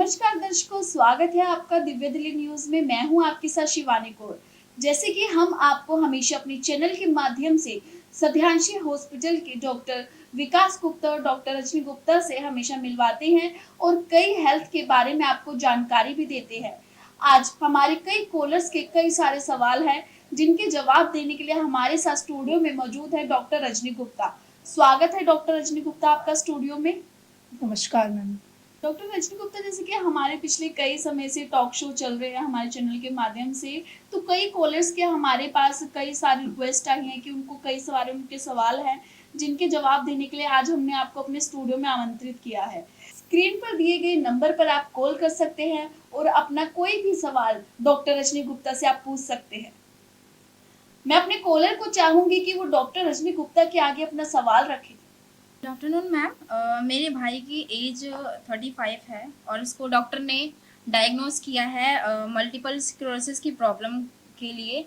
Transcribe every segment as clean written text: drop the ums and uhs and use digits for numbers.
नमस्कार दर्शकों, स्वागत है आपका दिव्य दिल्ली न्यूज में। मैं हूं आपके साथ शिवानी कौर। जैसे कि हम आपको हमेशा अपने चैनल के माध्यम से सध्यांशी हॉस्पिटल के डॉक्टर विकास गुप्ता और डॉक्टर रजनी गुप्ता से हमेशा मिलवाते हैं और कई हेल्थ के बारे में आपको जानकारी भी देते हैं। आज हमारे कई कॉलर्स के कई सारे सवाल हैं जिनके जवाब देने के लिए हमारे साथ स्टूडियो में मौजूद है डॉक्टर रजनी गुप्ता। स्वागत है डॉक्टर रजनी गुप्ता आपका स्टूडियो में। नमस्कार मैम। डॉक्टर रजनी गुप्ता, जैसे कि हमारे पिछले कई समय से टॉक शो चल रहे हैं हमारे चैनल के माध्यम से, तो कई कॉलर्स के हमारे पास कई सारी रिक्वेस्ट आई हैं कि उनको कई सारे उनके सवाल हैं जिनके जवाब देने के लिए आज हमने आपको अपने स्टूडियो में आमंत्रित किया है। स्क्रीन पर दिए गए नंबर पर आप कॉल कर सकते हैं और अपना कोई भी सवाल डॉक्टर रजनी गुप्ता से आप पूछ सकते हैं। मैं अपने कॉलर को चाहूंगी कि वो डॉक्टर रजनी गुप्ता के आगे अपना सवाल रखें। Good afternoon ma'am. मेरे भाई की एज 35 है और उसको डॉक्टर ने डायग्नोज किया है मल्टीपल स्क्लेरोसिस की प्रॉब्लम के लिए।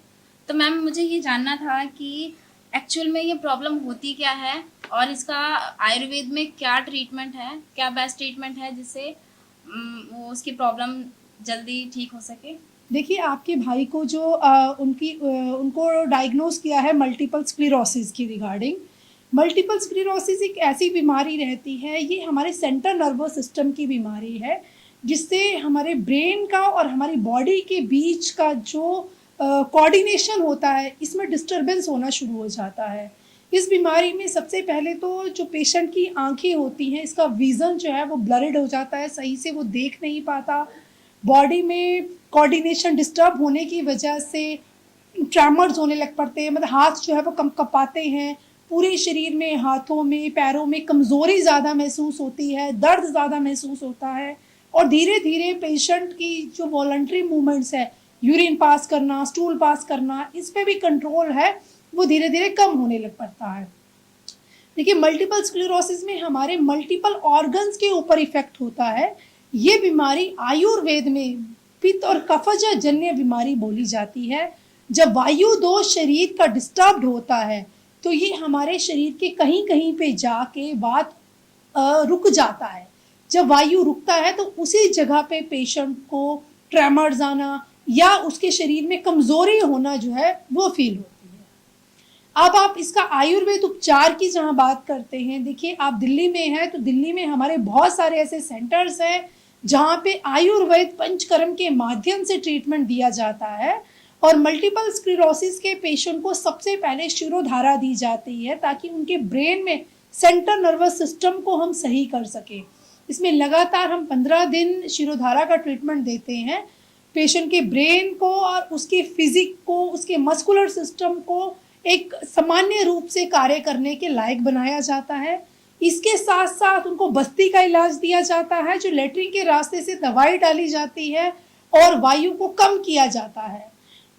तो मैम मुझे ये जानना था कि एक्चुअल में ये प्रॉब्लम होती क्या है और इसका आयुर्वेद में क्या ट्रीटमेंट है, क्या बेस्ट ट्रीटमेंट है जिससे वो उसकी प्रॉब्लम जल्दी ठीक हो सके। देखिए, आपके भाई को जो उनको डायग्नोज किया है मल्टीपल स्क्लेरोसिस की रिगार्डिंग। मल्टीपल स्क्लेरोसिस एक ऐसी बीमारी रहती है, ये हमारे सेंट्रल नर्वस सिस्टम की बीमारी है जिससे हमारे ब्रेन का और हमारी बॉडी के बीच का जो कोऑर्डिनेशन होता है इसमें डिस्टरबेंस होना शुरू हो जाता है। इस बीमारी में सबसे पहले तो जो पेशेंट की आंखें होती हैं, इसका विज़न जो है वो ब्लरिड हो जाता है, सही से वो देख नहीं पाता। बॉडी में कोऑर्डिनेशन डिस्टर्ब होने की वजह से ट्रेमर्स होने लग पड़ते हैं, मतलब हाथ जो है वो कँपाते हैं। पूरे शरीर में, हाथों में, पैरों में कमज़ोरी ज़्यादा महसूस होती है, दर्द ज़्यादा महसूस होता है और धीरे धीरे पेशेंट की जो वॉलंटरी मूवमेंट्स है, यूरिन पास करना, स्टूल पास करना, इस पे भी कंट्रोल है, वो धीरे धीरे कम होने लग पड़ता है। देखिए, मल्टीपल स्क्लेरोसिस में हमारे मल्टीपल ऑर्गन्स के ऊपर इफेक्ट होता है। ये बीमारी आयुर्वेद में पित्त और कफज जन्य बीमारी बोली जाती है। जब वायु दोष शरीर का डिस्टर्ब होता है तो ये हमारे शरीर के कहीं कहीं पे जाके बात रुक जाता है। जब वायु रुकता है तो उसी जगह पे पेशेंट को ट्रेमर्स आना या उसके शरीर में कमज़ोरी होना जो है वो फील होती है। अब आप इसका आयुर्वेद उपचार की जहाँ बात करते हैं, देखिए आप दिल्ली में हैं तो दिल्ली में हमारे बहुत सारे ऐसे सेंटर्स हैं जहाँ पे आयुर्वेद पंचकर्म के माध्यम से ट्रीटमेंट दिया जाता है और मल्टीपल स्क्लेरोसिस के पेशेंट को सबसे पहले शिरोधारा दी जाती है ताकि उनके ब्रेन में सेंट्रल नर्वस सिस्टम को हम सही कर सकें। इसमें लगातार हम 15 दिन शिरोधारा का ट्रीटमेंट देते हैं। पेशेंट के ब्रेन को और उसके फिजिक को, उसके मस्कुलर सिस्टम को एक सामान्य रूप से कार्य करने के लायक बनाया जाता है। इसके साथ साथ उनको बस्ती का इलाज दिया जाता है, जो लेटरिन के रास्ते से दवाई डाली जाती है और वायु को कम किया जाता है।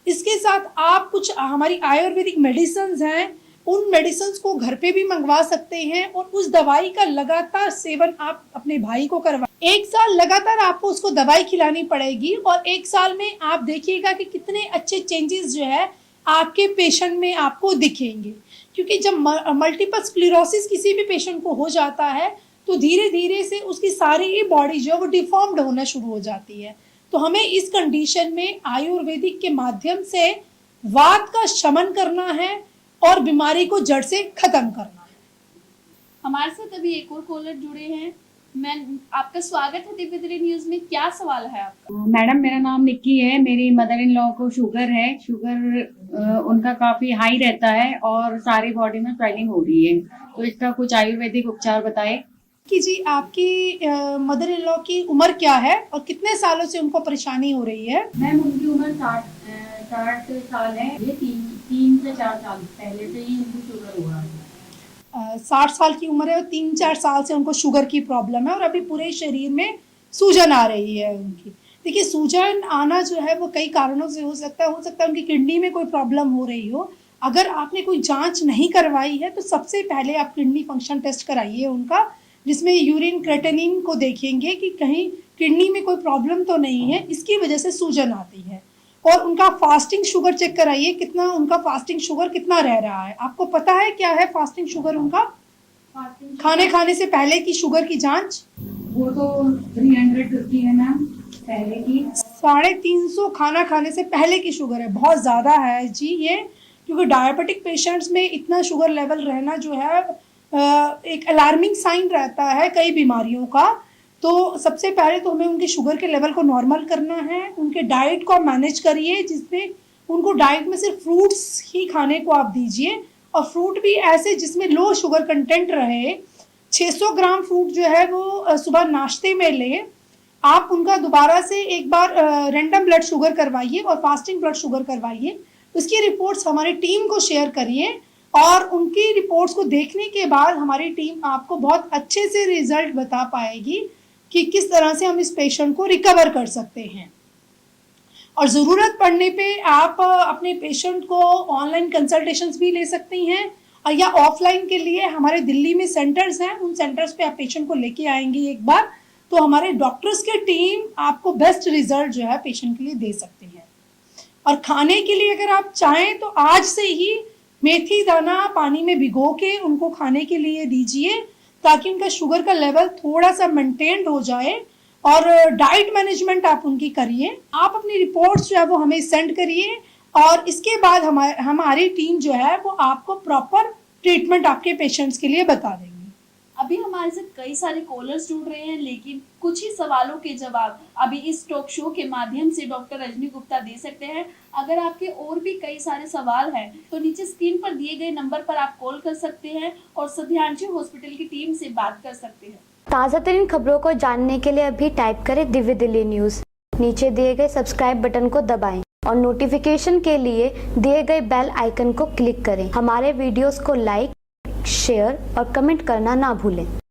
इसके साथ आप कुछ हमारी आयुर्वेदिक मेडिसिन्स हैं, उन मेडिसिन्स को घर पे भी मंगवा सकते हैं और उस दवाई का लगातार सेवन आप अपने भाई को करवा। 1 साल लगातार आपको उसको दवाई खिलानी पड़ेगी और 1 साल में आप देखिएगा कि कितने अच्छे चेंजेस जो है आपके पेशेंट में आपको दिखेंगे। क्योंकि जब मल्टीपल स्क्लेरोसिस किसी भी पेशेंट को हो जाता है तो धीरे धीरे से उसकी सारी बॉडी जो है वो डिफॉर्म्ड होना शुरू हो जाती है। तो हमें इस कंडीशन में आयुर्वेदिक के माध्यम से वात का शमन करना है और बीमारी को जड़ से खत्म करना है। हमारे साथ अभी एक और कॉलर जुड़े हैं। मैं आपका स्वागत है दिव्य दिल्ली न्यूज में। क्या सवाल है आपका? मैडम, मेरा नाम निक्की है। मेरी मदर इन लॉ को शुगर है। शुगर उनका काफी हाई रहता है और सारी बॉडी में स्वेलिंग हो रही है, तो इसका कुछ आयुर्वेदिक उपचार बताएं। कि जी, आपकी मदर इन लॉ की उम्र क्या है और कितने सालों से उनको परेशानी हो रही है? मैम, उनकी उम्र 60 साल है। ये 3 से 4 साल पहले से ही उनको शुगर हुआ है। 60 साल की उम्र है और 3-4 साल से उनको शुगर की प्रॉब्लम है और अभी पूरे शरीर में सूजन आ रही है उनकी। देखिए, सूजन आना जो है वो कई कारणों से हो सकता है उनकी किडनी में कोई प्रॉब्लम हो रही हो। अगर आपने कोई जांच नहीं करवाई है तो सबसे पहले आप किडनी फंक्शन टेस्ट कराइए उनका, जिसमें यूरिन क्रेटिनिन को देखेंगे कि कहीं किडनी में कोई प्रॉब्लम तो नहीं है, इसकी वजह से सूजन आती है। और उनका फास्टिंग शुगर चेक कराइए, कितना उनका फास्टिंग शुगर कितना रह रहा है। आपको पता है क्या है फास्टिंग शुगर उनका? खाने से पहले की शुगर की जांच वो तो 350 है मैम पहले की। 350 खाना खाने से पहले की शुगर है, बहुत ज़्यादा है जी ये, क्योंकि डायबिटिक पेशेंट्स में इतना शुगर लेवल रहना जो है एक अलार्मिंग साइन रहता है कई बीमारियों का। तो सबसे पहले तो हमें उनके शुगर के लेवल को नॉर्मल करना है। उनके डाइट को आप मैनेज करिए, जिसमें उनको डाइट में सिर्फ फ्रूट्स ही खाने को आप दीजिए, और फ्रूट भी ऐसे जिसमें लो शुगर कंटेंट रहे। 600 ग्राम फ्रूट जो है वो सुबह नाश्ते में लें। आप उनका दोबारा से एक बार रैंडम ब्लड शुगर करवाइए और फास्टिंग ब्लड शुगर करवाइए। उसकी रिपोर्ट्स हमारी टीम को शेयर करिए, और उनकी रिपोर्ट्स को देखने के बाद हमारी टीम आपको बहुत अच्छे से रिजल्ट बता पाएगी कि किस तरह से हम इस पेशेंट को रिकवर कर सकते हैं। और ज़रूरत पड़ने पे आप अपने पेशेंट को ऑनलाइन कंसल्टेशंस भी ले सकती हैं, या ऑफलाइन के लिए हमारे दिल्ली में सेंटर्स हैं, उन सेंटर्स पे आप पेशेंट को लेके आएंगी एक बार, तो हमारे डॉक्टर्स की टीम आपको बेस्ट रिजल्ट जो है पेशेंट के लिए दे सकती है। और खाने के लिए अगर आप चाहें तो आज से ही मेथी दाना पानी में भिगो के उनको खाने के लिए दीजिए, ताकि उनका शुगर का लेवल थोड़ा सा मेंटेन हो जाए। और डाइट मैनेजमेंट आप उनकी करिए। आप अपनी रिपोर्ट्स जो है वो हमें सेंड करिए, और इसके बाद हमारी टीम जो है वो आपको प्रॉपर ट्रीटमेंट आपके पेशेंट्स के लिए बता देंगे। अभी हमारे साथ कई सारे कॉलर्स जुड़ रहे हैं, लेकिन कुछ ही सवालों के जवाब अभी इस टॉक शो के माध्यम से डॉक्टर रजनी गुप्ता दे सकते हैं। अगर आपके और भी कई सारे सवाल हैं तो नीचे स्क्रीन पर दिए गए नंबर पर आप कॉल कर सकते हैं और सध्यांशी हॉस्पिटल की टीम से बात कर सकते हैं। ताज़ा तरीन खबरों को जानने के लिए अभी टाइप करें दिव्य दिल्ली न्यूज़। नीचे दिए गए सब्सक्राइब बटन को दबाएं और नोटिफिकेशन के लिए दिए गए बेल आइकन को क्लिक करें। हमारे वीडियोस को लाइक, शेयर और कमेंट करना ना भूलें।